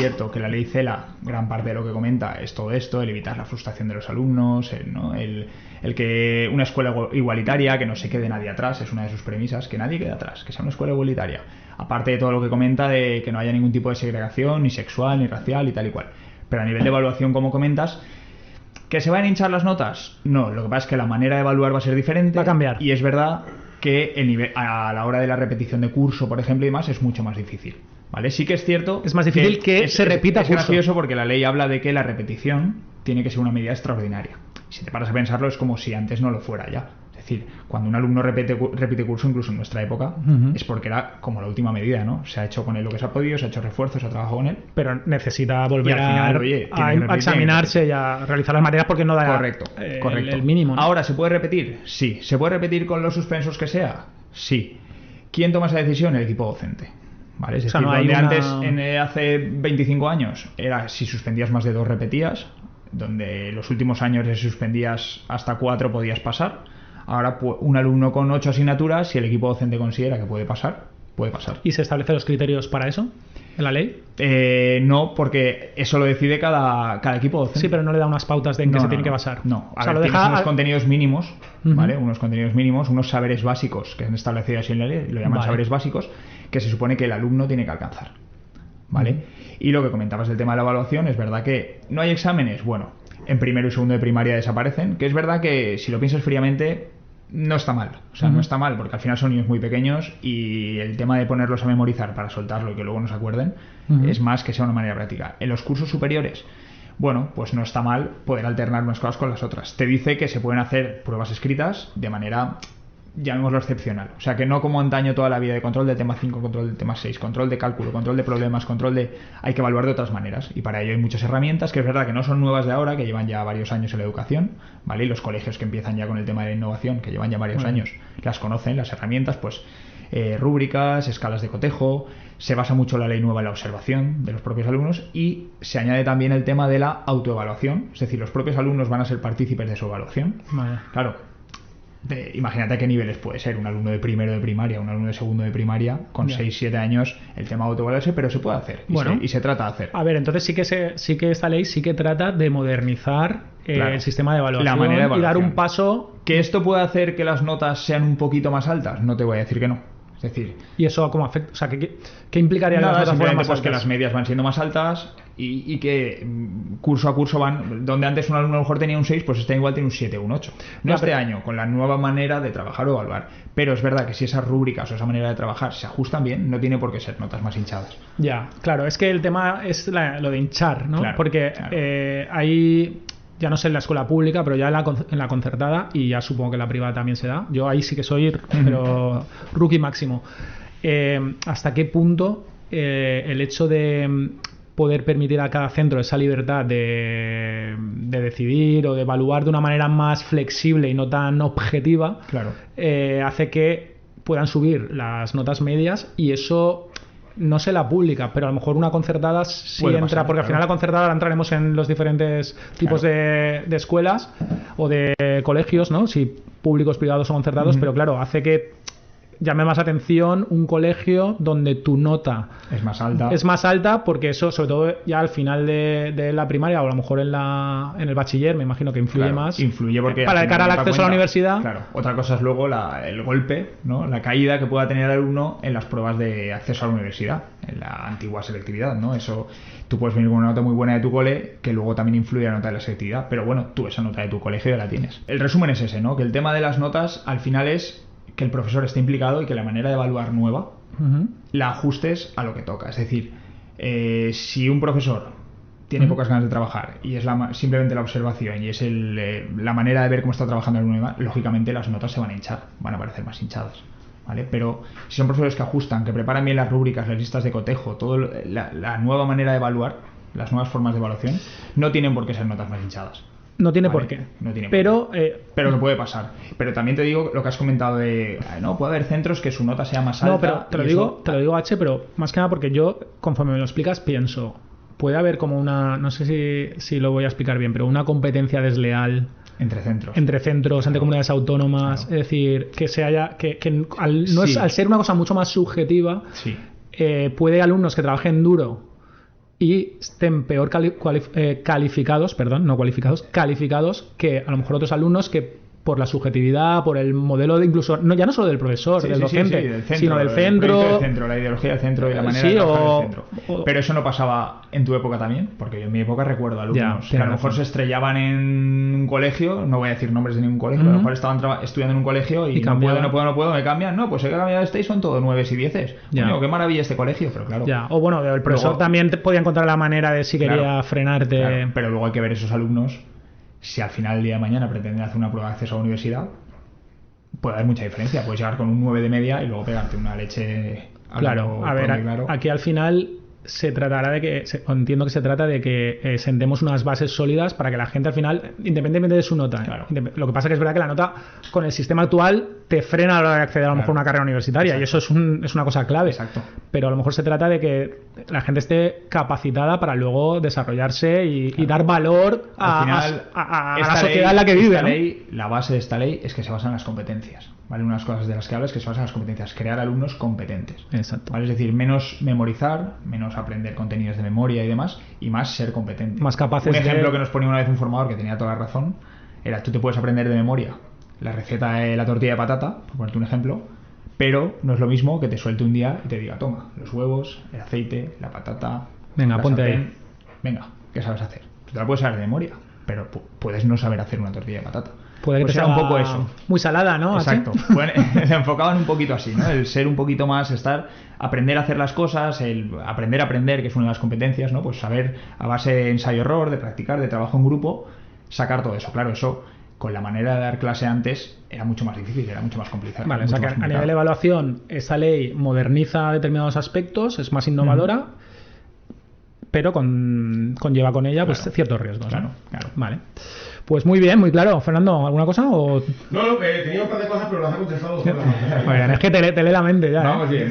cierto que la ley CELA, gran parte de lo que comenta es todo esto, el evitar la frustración de los alumnos, el que una escuela igualitaria, que no se quede nadie atrás, es una de sus premisas, que nadie quede atrás, que sea una escuela igualitaria. Aparte de todo lo que comenta de que no haya ningún tipo de segregación, ni sexual, ni racial, y tal y cual. Pero a nivel de evaluación, como comentas, ¿que se van a hinchar las notas? No, lo que pasa es que la manera de evaluar va a ser diferente. Va a cambiar. Y es verdad que el nivel, a la hora de la repetición de curso, por ejemplo, y demás, es mucho más difícil. ¿Vale? Sí que es cierto. Es más difícil que se repita curso. Es gracioso porque la ley habla de que la repetición tiene que ser una medida extraordinaria. Si te paras a pensarlo, es como si antes no lo fuera ya. Es decir, cuando un alumno repite curso, incluso en nuestra época, es porque era como la última medida, ¿no? Se ha hecho con él lo que se ha podido, se ha hecho refuerzos, se ha trabajado con él. Pero necesita volver al final, a examinarse y a realizar las materias porque no da correcto. El mínimo, ¿no? Ahora, ¿se puede repetir? Sí. ¿Se puede repetir con los suspensos que sea? Sí. ¿Quién toma esa decisión? El equipo docente. ¿Vale? Es decir, no hay antes, hace 25 años, era si suspendías más de 2 repetías, donde los últimos años si suspendías hasta 4 podías pasar. Ahora un alumno con 8 asignaturas, si el equipo docente considera que puede pasar, puede pasar. ¿Y se establecen los criterios para eso en la ley? No, porque eso lo decide cada equipo docente. Sí, pero no le da unas pautas de en qué se tiene que basar. No, o sea, tienes unos contenidos mínimos, ¿vale? Unos contenidos mínimos, unos saberes básicos que han establecido así en la ley, lo llaman saberes básicos, que se supone que el alumno tiene que alcanzar, ¿vale? Y lo que comentabas del tema de la evaluación, es verdad que no hay exámenes, bueno, en primero y segundo de primaria desaparecen, que es verdad que si lo piensas fríamente no está mal, o sea, no está mal, porque al final son niños muy pequeños y el tema de ponerlos a memorizar para soltarlo y que luego no se acuerden es más que sea una manera práctica. En los cursos superiores, bueno, pues no está mal poder alternar unas cosas con las otras. Te dice que se pueden hacer pruebas escritas de manera, llamémoslo, excepcional. O sea, que no como antaño toda la vida de control del tema 5, control del tema 6, control de cálculo, control de problemas, hay que evaluar de otras maneras. Y para ello hay muchas herramientas que es verdad que no son nuevas de ahora, que llevan ya varios años en la educación, ¿vale? Y los colegios que empiezan ya con el tema de la innovación, que llevan ya varios años, las conocen, las herramientas, pues rúbricas, escalas de cotejo. Se basa mucho la ley nueva en la observación de los propios alumnos y se añade también el tema de la autoevaluación. Es decir, los propios alumnos van a ser partícipes de su evaluación. Claro. Imagínate a qué niveles puede ser un alumno de primero de primaria, un alumno de segundo de primaria con 6-7 años, el tema de autoevaluarse, pero se puede hacer y se trata de hacer. A ver, entonces sí que esta ley sí que trata de modernizar el sistema de evaluación, la manera de evaluación, y dar un paso. ¿Que esto puede hacer que las notas sean un poquito más altas? No te voy a decir que no. Es decir, ¿y eso cómo afecta? O sea, ¿qué implicaría que las notas fueran más altas? Que las medias van siendo más altas y que curso a curso van, donde antes un alumno a lo mejor tenía un 6, pues este igual tiene un 7 o un 8. No este año, con la nueva manera de trabajar o evaluar. Pero es verdad que si esas rúbricas o esa manera de trabajar se ajustan bien, no tiene por qué ser notas más hinchadas. Ya, claro, es que el tema es lo de hinchar, ¿no? Claro, porque hay... Ya no sé en la escuela pública, pero ya en la concertada, y ya supongo que en la privada también se da. Yo ahí sí que soy pero rookie máximo. ¿Hasta qué punto el hecho de poder permitir a cada centro esa libertad de decidir o de evaluar de una manera más flexible y no tan objetiva, hace que puedan subir las notas medias? Y eso... no sé la pública, pero a lo mejor una concertada sí entra, pasar, porque al final la concertada ahora entraremos en los diferentes tipos de escuelas o de colegios, ¿no? Si públicos, privados o concertados, pero claro, hace que llame más atención un colegio donde tu nota es más alta. Es más alta, porque eso, sobre todo ya al final de la primaria o a lo mejor en el bachiller, me imagino que influye más. Influye porque para el cara al acceso a la universidad. Claro. Otra cosa es luego el golpe, ¿no? La caída que pueda tener el alumno en las pruebas de acceso a la universidad, en la antigua selectividad, ¿no? Eso, tú puedes venir con una nota muy buena de tu cole, que luego también influye la nota de la selectividad, pero bueno, tú esa nota de tu colegio ya la tienes. El resumen es ese, ¿no? Que el tema de las notas al final es que el profesor esté implicado y que la manera de evaluar nueva la ajustes a lo que toca. Es decir, si un profesor tiene pocas ganas de trabajar y es simplemente la observación y es la manera de ver cómo está trabajando el alumno, lógicamente las notas se van a hinchar, van a parecer más hinchadas, ¿vale? Pero si son profesores que ajustan, que preparan bien las rúbricas, las listas de cotejo, la nueva manera de evaluar, las nuevas formas de evaluación, no tienen por qué ser notas más hinchadas. No tiene por qué. No tiene pero por qué. Pero que puede pasar. Pero también te digo lo que has comentado de... No, puede haber centros que su nota sea más alta. No, pero te lo digo, H, pero más que nada porque yo, conforme me lo explicas, pienso... Puede haber como una... No sé si lo voy a explicar bien, pero una competencia desleal... Entre centros, entre comunidades autónomas. Es decir, que se haya... al ser una cosa mucho más subjetiva... Puede alumnos que trabajen duro... y estén peor calificados que a lo mejor otros alumnos que por la subjetividad, por el modelo de incluso, ya no solo del profesor, del docente, del centro, sino del centro. La ideología del centro y la manera de trabajar del centro. Pero eso no pasaba en tu época también, porque yo en mi época recuerdo alumnos que a lo mejor se estrellaban en un colegio, no voy a decir nombres de ningún colegio, pero a lo mejor estaban estudiando en un colegio y no puedo, me cambian. No, pues he cambiado y son todo 9 y 10. Coño, qué maravilla este colegio, pero claro. O bueno, el profesor luego, también podía encontrar la manera de si quería frenarte. Claro, pero luego hay que ver esos alumnos. Si al final del día de mañana pretenden hacer una prueba de acceso a la universidad, puede haber mucha diferencia. Puedes llegar con un 9 de media y luego pegarte una leche. Claro, a ver, aquí al final se tratará de que, entiendo que se trata de que sentemos unas bases sólidas para que la gente al final, independientemente de su nota, lo que pasa que es verdad que la nota con el sistema actual te frena a la hora de acceder a lo mejor a una carrera universitaria. Exacto. Y eso es una cosa clave. Exacto. Pero a lo mejor se trata de que la gente esté capacitada para luego desarrollarse y dar valor a la sociedad en la que vive. Ley, la base de esta ley es que se basa en las competencias. ¿Vale? Unas cosas de las que hablas que se basan en las competencias, crear alumnos competentes. Exacto. ¿Vale? Es decir, menos memorizar, menos aprender contenidos de memoria y demás, y más ser competente. Más capaces. Un ejemplo que nos ponía una vez un formador que tenía toda la razón era: tú te puedes aprender de memoria la receta de la tortilla de patata, por ponerte un ejemplo, pero no es lo mismo que te suelte un día y te diga: toma, los huevos, el aceite, la patata, venga, ponte ahí. Venga, ¿qué sabes hacer? Tú te la puedes saber de memoria, pero puedes no saber hacer una tortilla de patata. Puede que sea un poco eso. Muy salada, ¿no? Exacto. Se enfocaban un poquito así, ¿no? El ser un poquito más, aprender a hacer las cosas, el aprender a aprender, que es una de las competencias, ¿no? Pues saber a base de ensayo-error, de practicar, de trabajo en grupo, sacar todo eso. Claro, eso con la manera de dar clase antes era mucho más difícil, era mucho más complicado. Vale, o sea que a nivel de evaluación, esa ley moderniza determinados aspectos, es más innovadora, pero conlleva con ella pues ciertos riesgos. Claro. Vale. Pues muy bien, muy claro. Fernando, ¿alguna cosa? No, tenía un par de cosas, pero las he contestado. Muy bien, es que te lee la mente ya. Vamos bien.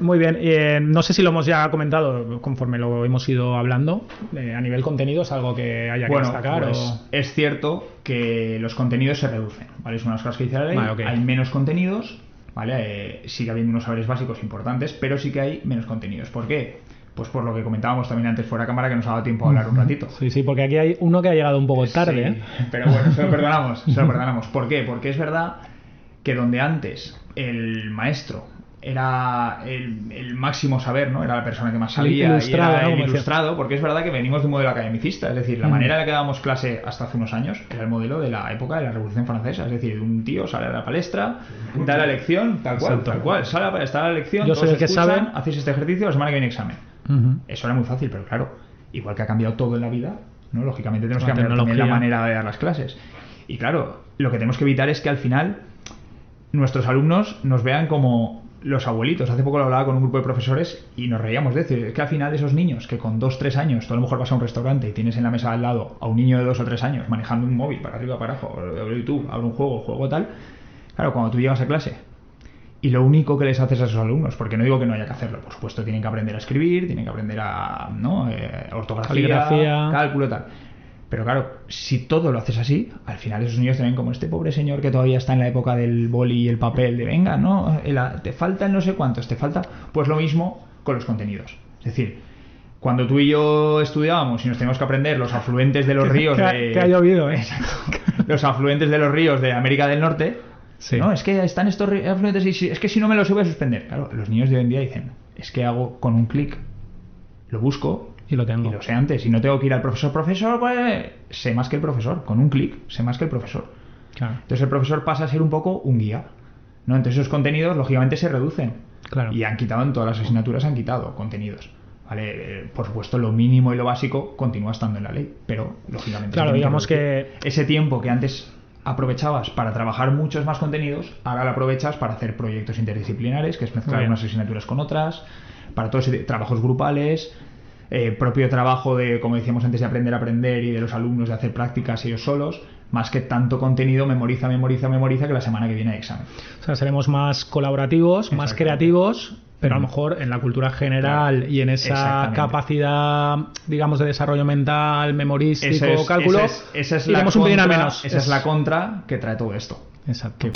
Muy bien. No sé si lo hemos ya comentado conforme lo hemos ido hablando. A nivel contenido, ¿es algo que haya que destacar? Pues es cierto que los contenidos se reducen, ¿vale? Es una de las cosas que dice la ley. Vale, okay. Hay menos contenidos, ¿vale? Sigue habiendo unos saberes básicos importantes, pero sí que hay menos contenidos. ¿Por qué? Pues por lo que comentábamos también antes fuera de cámara, que nos ha dado tiempo a hablar un ratito. Sí, porque aquí hay uno que ha llegado un poco tarde. Sí, pero bueno, se lo perdonamos. ¿Por qué? Porque es verdad que donde antes el maestro era el máximo saber, ¿no? Era la persona que más sabía, y era el ilustrado, porque es verdad que venimos de un modelo academicista, es decir, la manera en la que dábamos clase hasta hace unos años era el modelo de la época de la Revolución Francesa, es decir, un tío sale a la palestra, da la lección, tal cual, sale a la palestra, da la lección, yo soy el que sabe, hacéis este ejercicio, la semana que viene examen. Eso era muy fácil, pero claro, igual que ha cambiado todo en la vida, ¿no? Lógicamente tenemos que cambiar también la manera de dar las clases. Y claro, lo que tenemos que evitar es que al final nuestros alumnos nos vean como los abuelitos. Hace poco lo hablaba con un grupo de profesores y nos reíamos de eso. Es que al final esos niños que con 2-3 años, tú a lo mejor vas a un restaurante y tienes en la mesa al lado a un niño de 2 o 3 años manejando un móvil para arriba, para abajo, abre YouTube, abre un juego tal. Claro, cuando tú llegas a clase y lo único que les haces a esos alumnos, porque no digo que no haya que hacerlo, por supuesto tienen que aprender a escribir, tienen que aprender a ortografía, caligrafía, cálculo, tal. Pero claro, si todo lo haces así, al final esos niños te ven como este pobre señor que todavía está en la época del boli y el papel, de venga, ¿no? Te faltan no sé cuántos, te falta. Pues lo mismo con los contenidos. Es decir, cuando tú y yo estudiábamos y nos teníamos que aprender los afluentes de los ríos que ha llovido, Exacto. Los afluentes de los ríos de América del Norte. Sí. No, es que están estos afluentes y es que si no me los voy a suspender. Claro, los niños de hoy en día dicen, es que hago con un clic, lo busco y lo tengo. Y lo sé antes, y no tengo que ir al profesor, pues, sé más que el profesor, con un clic sé más que el profesor. Claro. Entonces el profesor pasa a ser un poco un guía, ¿no? Entonces esos contenidos lógicamente se reducen. Claro. Y han quitado en todas las asignaturas, han quitado contenidos. ¿Vale? Por supuesto, lo mínimo y lo básico continúa estando en la ley, pero lógicamente... Claro, digamos que... Ese tiempo que antes aprovechabas para trabajar muchos más contenidos, ahora lo aprovechas para hacer proyectos interdisciplinares, que es mezclar unas asignaturas con otras, para todos trabajos grupales, propio trabajo de, como decíamos antes, de aprender a aprender y de los alumnos de hacer prácticas ellos solos, más que tanto contenido memoriza que la semana que viene hay examen. O sea, seremos más colaborativos, más creativos, pero a lo mejor en la cultura general y en esa capacidad, digamos, de desarrollo mental, memorístico, cálculo, iremos un pelín a menos. Esa es la contra que trae todo esto. Exacto.